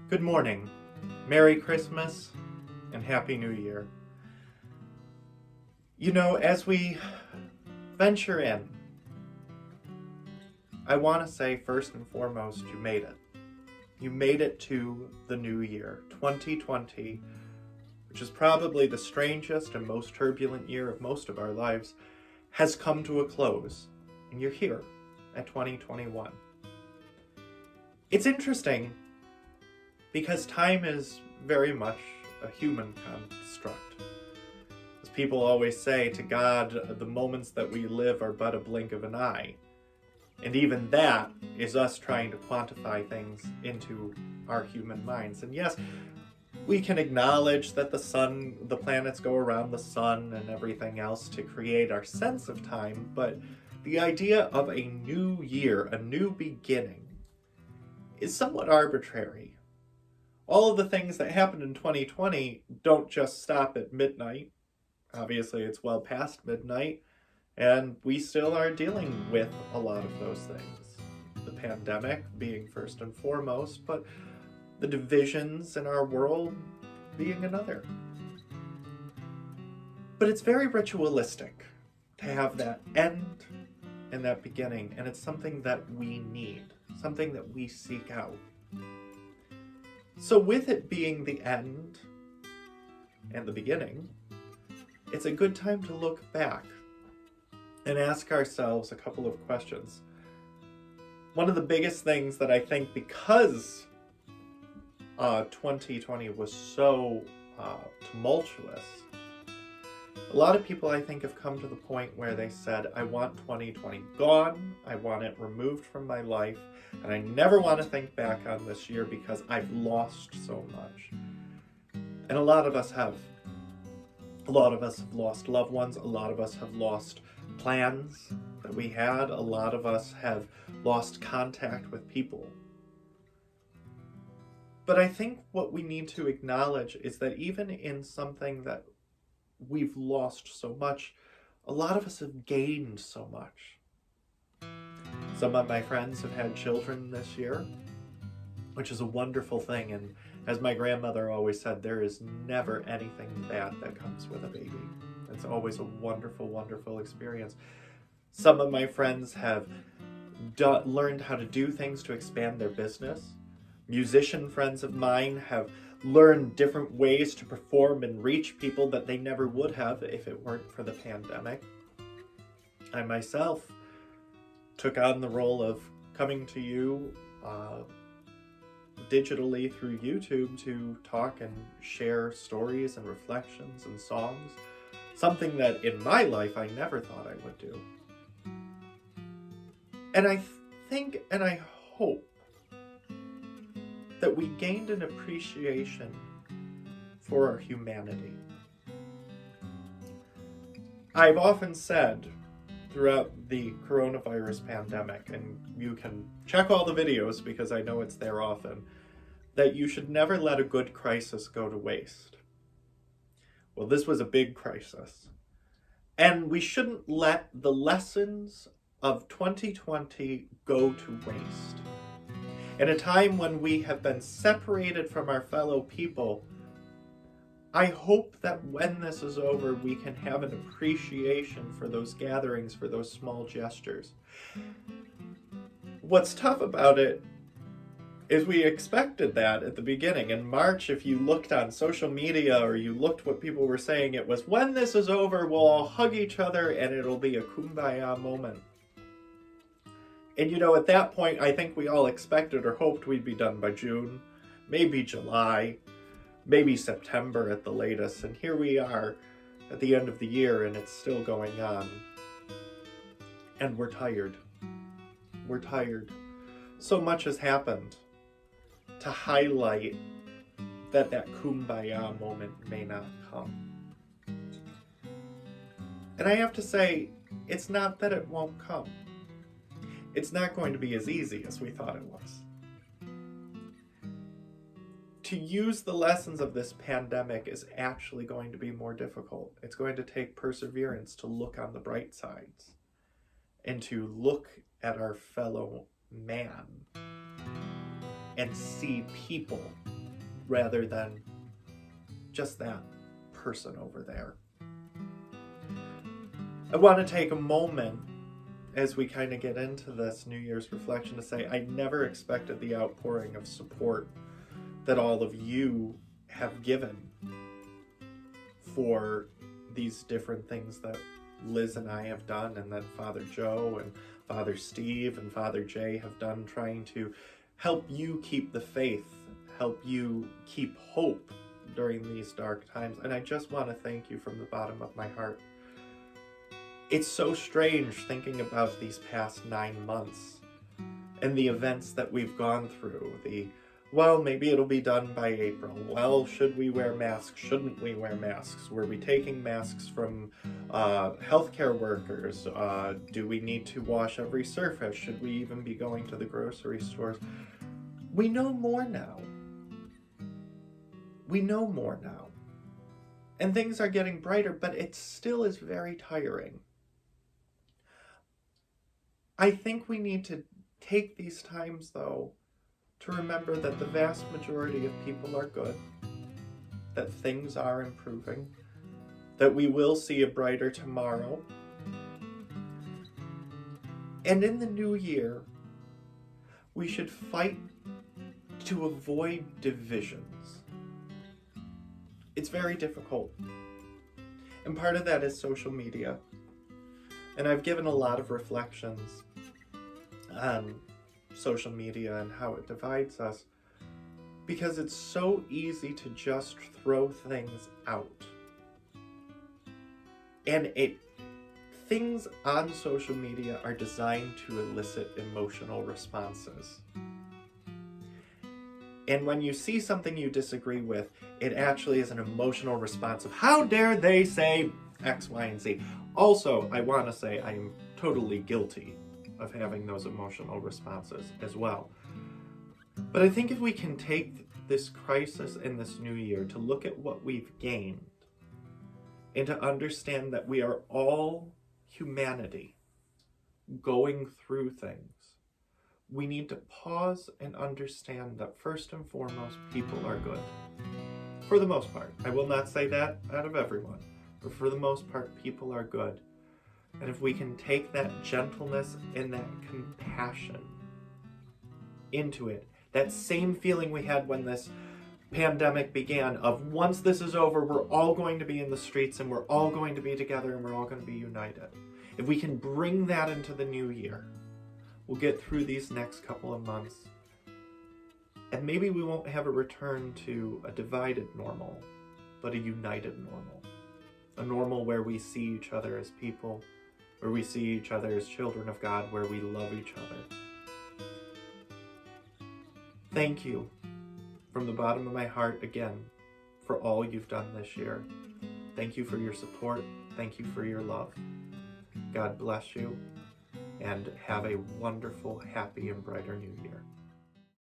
Good morning, Merry Christmas, and Happy New Year. You know, as we venture in, I want to say first and foremost, you made it. You made it to the new year, 2020, which is probably the strangest and most turbulent year of most of our lives, has come to a close, and you're here at 2021. It's interesting because time is very much a human construct. As people always say, to God, the moments that we live are but a blink of an eye. And even that is us trying to quantify things into our human minds. And yes, we can acknowledge that the planets go around the sun and everything else to create our sense of time, but the idea of a new year, a new beginning, is somewhat arbitrary. All of the things that happened in 2020 don't just stop at midnight. Obviously, it's well past midnight, and we still are dealing with a lot of those things. The pandemic being first and foremost, but the divisions in our world being another. But it's very ritualistic to have that end and that beginning, and it's something that we need, something that we seek out. So with it being the end and the beginning, it's a good time to look back and ask ourselves a couple of questions. One of the biggest things that I think, because 2020 was so tumultuous, a lot of people I think have come to the point where they said, I want 2020 gone, I want it removed from my life, and I never want to think back on this year because I've lost so much. And a lot of us have. A lot of us have lost loved ones, a lot of us have lost plans that we had, a lot of us have lost contact with people. But I think what we need to acknowledge is that even in something that we've lost so much, a lot of us have gained so much. Some of my friends have had children this year, which is a wonderful thing. And as my grandmother always said, there is never anything bad that comes with a baby. It's always a wonderful, wonderful experience. Some of my friends have learned how to do things to expand their business. Musician friends of mine have learned different ways to perform and reach people that they never would have if it weren't for the pandemic. I myself took on the role of coming to you digitally through YouTube to talk and share stories and reflections and songs, something that in my life I never thought I would do. And I think and I hope that we gained an appreciation for our humanity. I've often said throughout the coronavirus pandemic, and you can check all the videos because I know it's there often, that you should never let a good crisis go to waste. Well, this was a big crisis. And we shouldn't let the lessons of 2020 go to waste. In a time when we have been separated from our fellow people, I hope that when this is over, we can have an appreciation for those gatherings, for those small gestures. What's tough about it is we expected that at the beginning. In March, if you looked on social media or you looked what people were saying, it was, when this is over, we'll all hug each other and it'll be a kumbaya moment. And you know, at that point, I think we all expected or hoped we'd be done by June, maybe July, maybe September at the latest. And here we are at the end of the year and it's still going on. And we're tired. We're tired. So much has happened to highlight that kumbaya moment may not come. And I have to say, it's not that it won't come. It's not going to be as easy as we thought it was. To use the lessons of this pandemic is actually going to be more difficult. It's going to take perseverance to look on the bright sides and to look at our fellow man and see people rather than just that person over there. I want to take a moment as we kind of get into this New Year's reflection to say I never expected the outpouring of support that all of you have given for these different things that Liz and I have done, and that Father Joe and Father Steve and Father Jay have done, trying to help you keep the faith, help you keep hope during these dark times. And I just want to thank you from the bottom of my heart. It's so strange thinking about these past 9 months and the events that we've gone through. Well, maybe it'll be done by April. Well, should we wear masks? Shouldn't we wear masks? Were we taking masks from healthcare workers? Do we need to wash every surface? Should we even be going to the grocery stores? We know more now. We know more now. And things are getting brighter, but it still is very tiring. I think we need to take these times, though, to remember that the vast majority of people are good, that things are improving, that we will see a brighter tomorrow. And in the new year, we should fight to avoid divisions. It's very difficult. And part of that is social media. And I've given a lot of reflections on social media and how it divides us, because it's so easy to just throw things out. And things on social media are designed to elicit emotional responses. And when you see something you disagree with, it actually is an emotional response of, how dare they say X, Y, and Z. Also, I want to say I am totally guilty of having those emotional responses as well. But I think if we can take this crisis in this new year to look at what we've gained and to understand that we are all humanity going through things, we need to pause and understand that first and foremost, people are good. For the most part. I will not say that out of everyone, but for the most part, people are good. And if we can take that gentleness and that compassion into it, that same feeling we had when this pandemic began of, once this is over, we're all going to be in the streets and we're all going to be together and we're all going to be united. If we can bring that into the new year, we'll get through these next couple of months. And maybe we won't have a return to a divided normal, but a united normal. A normal where we see each other as people, where we see each other as children of God, where we love each other. Thank you from the bottom of my heart again for all you've done this year. Thank you for your support. Thank you for your love. God bless you, and have a wonderful, happy, and brighter new year.